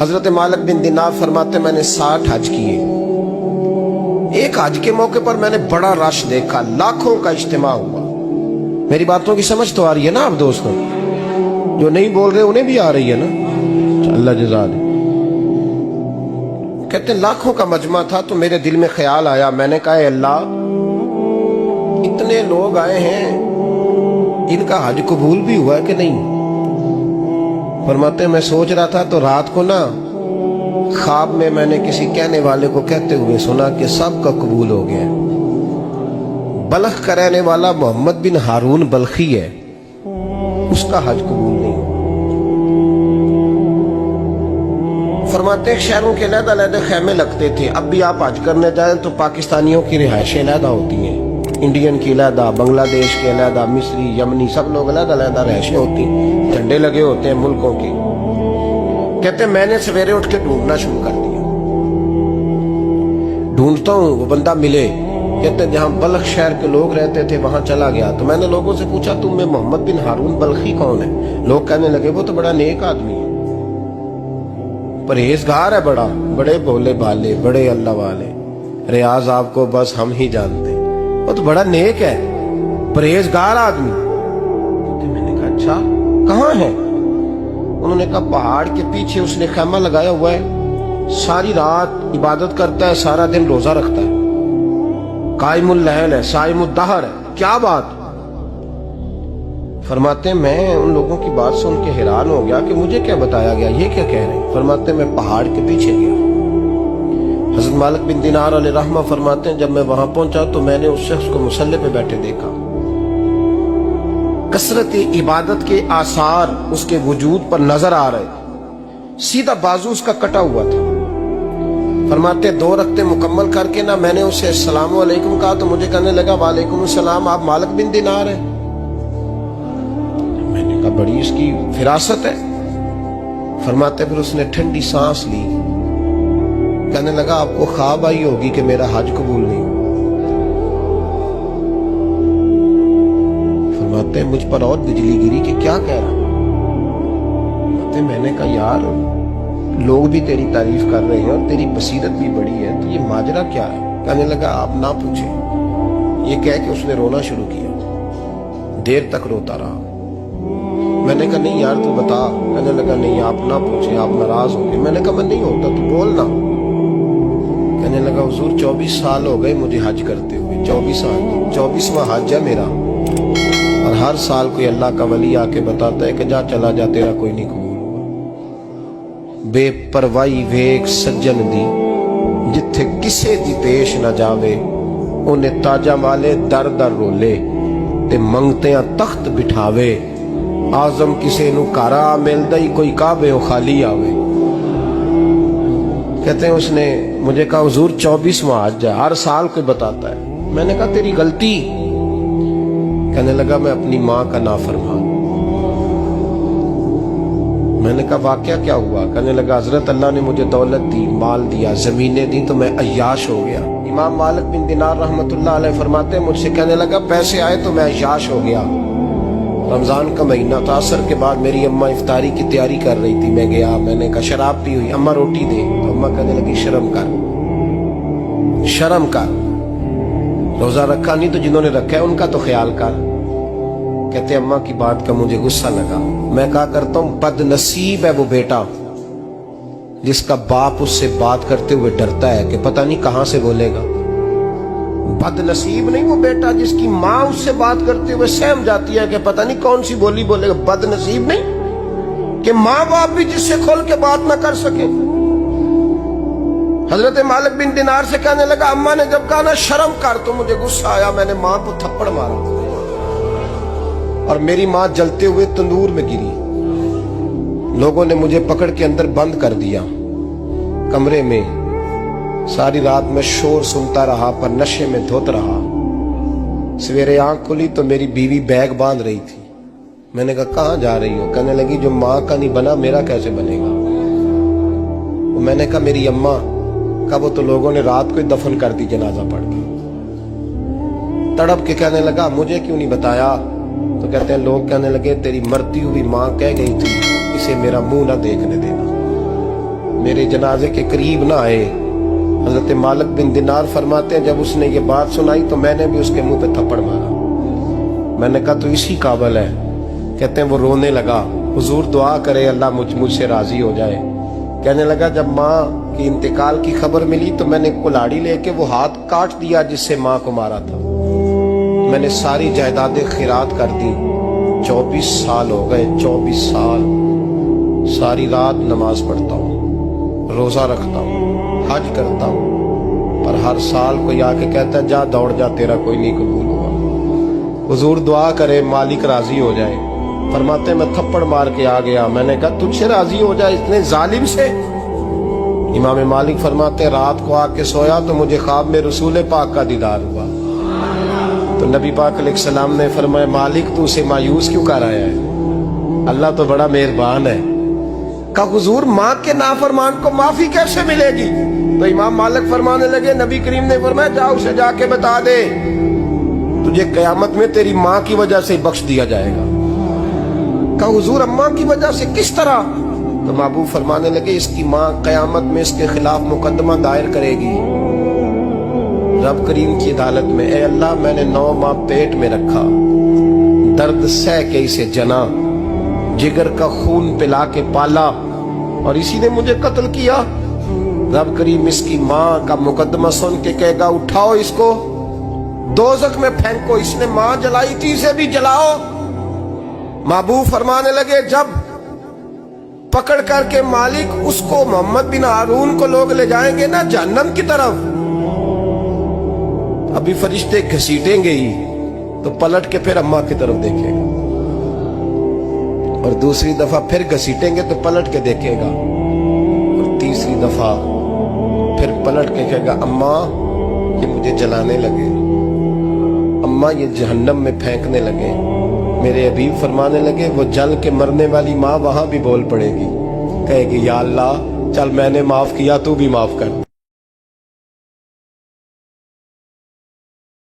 हजरत मालिक बिन दिनार फरमाते मैंने 60 हज किए। एक हज के मौके पर मैंने बड़ा रश देखा, लाखों का इज्तिमा हुआ। मेरी बातों की समझ तो आ रही है ना आप दोस्तों? जो नहीं बोल रहे उन्हें भी आ रही है ना? अल्लाह जज़ा दे। कहते लाखों का मजमा था तो मेरे दिल में ख्याल आया, मैंने कहा अल्लाह इतने लोग आए हैं, इनका हज कबूल भी हुआ है कि नहीं? फरमाते मैं सोच रहा था तो रात को ना ख्वाब में मैंने किसी कहने वाले को कहते हुए सुना कि सब का कबूल हो गया। बल्ख का रहने वाला मोहम्मद बिन हारून बल्खी है, उसका हज कबूल नहीं। फरमाते शहरों के अलग-अलग खैमे लगते थे। अब भी आप हज करने जाएं तो पाकिस्तानियों की रिहायशें अलग होती हैं, इंडियन की अलग, बांग्लादेश के अलग, मिस्री, यमनी, सब लोग अलग-अलग रिहायशें होती हैं, झंडे लगे होते हैं मुल्कों के। कहते मैंने सवेरे उठ के ढूंढना शुरू कर दिया, ढूंढता हूँ वो बंदा मिले। कहते जहां बल्ख शहर के लोग रहते थे वहां चला गया तो मैंने लोगों से पूछा तुम में मोहम्मद बिन हारून बल्खी कौन है? लोग कहने लगे वो तो बड़ा नेक आदमी है, परहेजगार है, बड़े भोले भाले, बड़े अल्लाह वाले, रियाज आपको बस हम ही जानते, वो तो बड़ा नेक है, परहेजगार आदमी। मैंने कहा अच्छा कहाँ है? उन्होंने कहा पहाड़ के पीछे उसने खैमा लगाया हुआ है, सारी रात इबादत करता है, सारा दिन रोजा रखता है, कायमुल लैल है, साइमुद दहर है। क्या बात? फरमाते मैं उन लोगों की बात सुन के हैरान हो गया कि मुझे क्या बताया गया, ये क्या कह रहे हैं? फरमाते मैं पहाड़ के पीछे गया। हज़रत मालिक बिन दिनार अलैहि रहमा फरमाते हैं जब मैं वहां पहुंचा तो मैंने उस शख्स को मुसल्ले पे बैठे देखा। कसरत इबादत के आसार उसके वजूद पर नजर आ रहे, सीधा बाजू उसका कटा हुआ था। फरमाते 2 रकते मुकम्मल करके ना मैंने उसे अस्सलाम वालेकुम कहा तो मुझे कहने लगा वालेकुम सलाम, आप मालिक बिन दिनार हैं? मैंने कहा बड़ी इसकी फिरासत है। फरमाते फिर उसने ठंडी सांस ली, कहने लगा आपको ख्वाब आई होगी कि मेरा हज कबूल नहीं। फरमाते मुझ पर और बिजली गिरी कि क्या कह रहा? मैंने कहा यार लोग भी तेरी तारीफ कर रहे हैं और तेरी बसीरत भी बड़ी है, तो ये माजरा क्या है? कहने लगा आप ना पूछे। ये कह के उसने रोना शुरू किया, देर तक रोता रहा। मैंने कहा नहीं यार तू बता। कहने लगा नहीं आप ना पूछे, आप नाराज हो गए। मैंने कहा मैं नहीं होता, तू बोलना। कहने लगा हुजूर 24 साल हो गए मुझे हज करते हुए, 24 साल, 24वां हज है मेरा, और हर साल कोई अल्लाह का वली आके बताता है कि जा चला जा तेरा कोई नहीं कबूल हुआ। बेपरवाही वेख सज्जन दी जिथे किसे दी पेश न जावे, उन्हें ताजा माले दर दर रोले ते मंगतियां तख्त बिठावे। आजम किसे नू कारा मिलदा ही कोई काबे खाली आवे। कहते हैं उसने मुझे कहा हुजूर 24वां हज है, हर साल कोई बताता है। मैंने कहा तेरी गलती। कहने लगा मैं अपनी माँ का नाफरमान। मैंने कहा वाकया क्या हुआ? कहने लगा हजरत अल्लाह ने मुझे दौलत दी, माल दिया, जमीनें दी तो मैं अय्याश हो गया। इमाम मालिक बिन दिनार रहमतुल्लाह अलैह फरमाते हैं मुझसे कहने लगा पैसे आए तो मैं अय्याश हो गया। रमजान का महीना था, असर के बाद मेरी अम्मा इफ्तारी की तैयारी कर रही थी, मैं गया, मैंने कहा शराब पी हुई, अम्मा रोटी दे, तो अम्मा कहने लगी शर्म कर, शर्म कर, रोजा रखा नहीं तो जिन्होंने रखा है उनका तो ख्याल कर। कहते अम्मा की बात का मुझे गुस्सा लगा। मैं कहा करता हूं बदनसीब है वो बेटा जिसका बाप उससे बात करते हुए डरता है कि पता नहीं कहां से बोलेगा। बदनसीब नहीं वो बेटा जिसकी माँ उससे बात करते हुए सहम जाती है कि पता नहीं कौन सी बोली बोलेगा। बदनसीब नहीं कि माँ बाप भी जिससे खोल के बात ना कर सके। हजरत मालिक बिन दिनार से कहने लगा अम्मा ने जब कहा ना शर्म कर तो मुझे गुस्सा आया, मैंने माँ को थप्पड़ मारा और मेरी माँ जलते हुए तंदूर में गिरी। लोगों ने मुझे पकड़ के अंदर बंद कर दिया कमरे में। सारी रात मैं शोर सुनता रहा पर नशे में धुत रहा। सवेरे आंख खुली तो मेरी बीवी बैग बांध रही थी। मैंने कहा कहाँ जा रही हो? कहने लगी जो माँ का नहीं बना मेरा कैसे बनेगा? तो मैंने कहा मेरी अम्मा का वो तो लोगों ने रात को ही दफन कर दी जनाजा पढ़ के। तड़प के कहने लगा मुझे क्यों नहीं बताया? तो कहते हैं लोग कहने लगे तेरी मरती हुई माँ कह गई थी इसे मेरा मुंह ना देखने देना। मेरे जनाजे के करीब ना आए। हजरत मालिक बिन दिनार फरमाते हैं, जब उसने ये बात सुनाई तो मैंने भी उसके मुंह पे थप्पड़ मारा। मैंने कहा तो इसी काबिल है। कहते हैं वो रोने लगा, हुजूर दुआ करे अल्लाह मुझसे राजी हो जाए। कहने लगा जब माँ की इंतकाल की खबर मिली तो मैंने कुल्हाड़ी लेके वो हाथ काट दिया जिससे माँ को मारा था। मैंने सारी जायदादें खिरात कर दी। 24 साल हो गए, 24 साल सारी रात नमाज पढ़ता हूँ, रोजा रखता हूँ, हज करता हूँ, पर हर साल कोई आके कहता है जा दौड़ जा, तेरा कोई नहीं कबूल हुआ। हुजूर दुआ करे मालिक राजी हो जाए। फरमाते मैं थप्पड़ मार के आ गया। मैंने कहा तुझसे राजी हो जाए इतने जालिम से? इमाम मालिक फरमाते रात को आके सोया तो मुझे ख्वाब में रसूल पाक का दीदार हुआ। तो नबी पाक अलैहिस्सलाम ने फरमाया मालिक तू उसे मायूस क्यों कर आया है? अल्लाह तो बड़ा मेहरबान है। कहा हुजूर माँ के नाफरमान को माफी कैसे मिलेगी? तो इमाम मालिक फरमाने लगे नबी करीम ने फरमाया जा उसे जाके बता दे तुझे कयामत में तेरी माँ की वजह से बख्श दिया जाएगा। कहा हुजूर अम्मा की वजह से किस तरह? तो महबूब फरमाने लगे इसकी माँ कयामत में इसके खिलाफ मुकदमा दायर करेगी रब करीम की अदालत में। ए अल्लाह मैंने 9 माह पेट में रखा, दर्द सह के इसे जना, जिगर का खून पिला के पाला और इसी ने मुझे कत्ल किया। रब करीम इसकी माँ का मुकदमा सुन के कहेगा उठाओ इसको दोज़ख में फेंको, इसने माँ जलाई थी इसे भी जलाओ। महबूब फरमाने लगे जब पकड़ करके मालिक उसको मोहम्मद बिन हारून को लोग ले जाएंगे ना जहन्नम की तरफ, अभी फरिश्ते घसीटेंगे ही तो पलट के फिर अम्मा की तरफ देखेगा और दूसरी दफा फिर घसीटेंगे तो पलट के देखेगा और तीसरी दफा फिर पलट के कहेगा अम्मा ये मुझे जलाने लगे, अम्मा ये जहन्नम में फेंकने लगे। मेरे हबीब फरमाने लगे वो जल के मरने वाली माँ वहां भी बोल पड़ेगी, कहेगी या अल्लाह चल मैंने माफ किया तू भी माफ कर।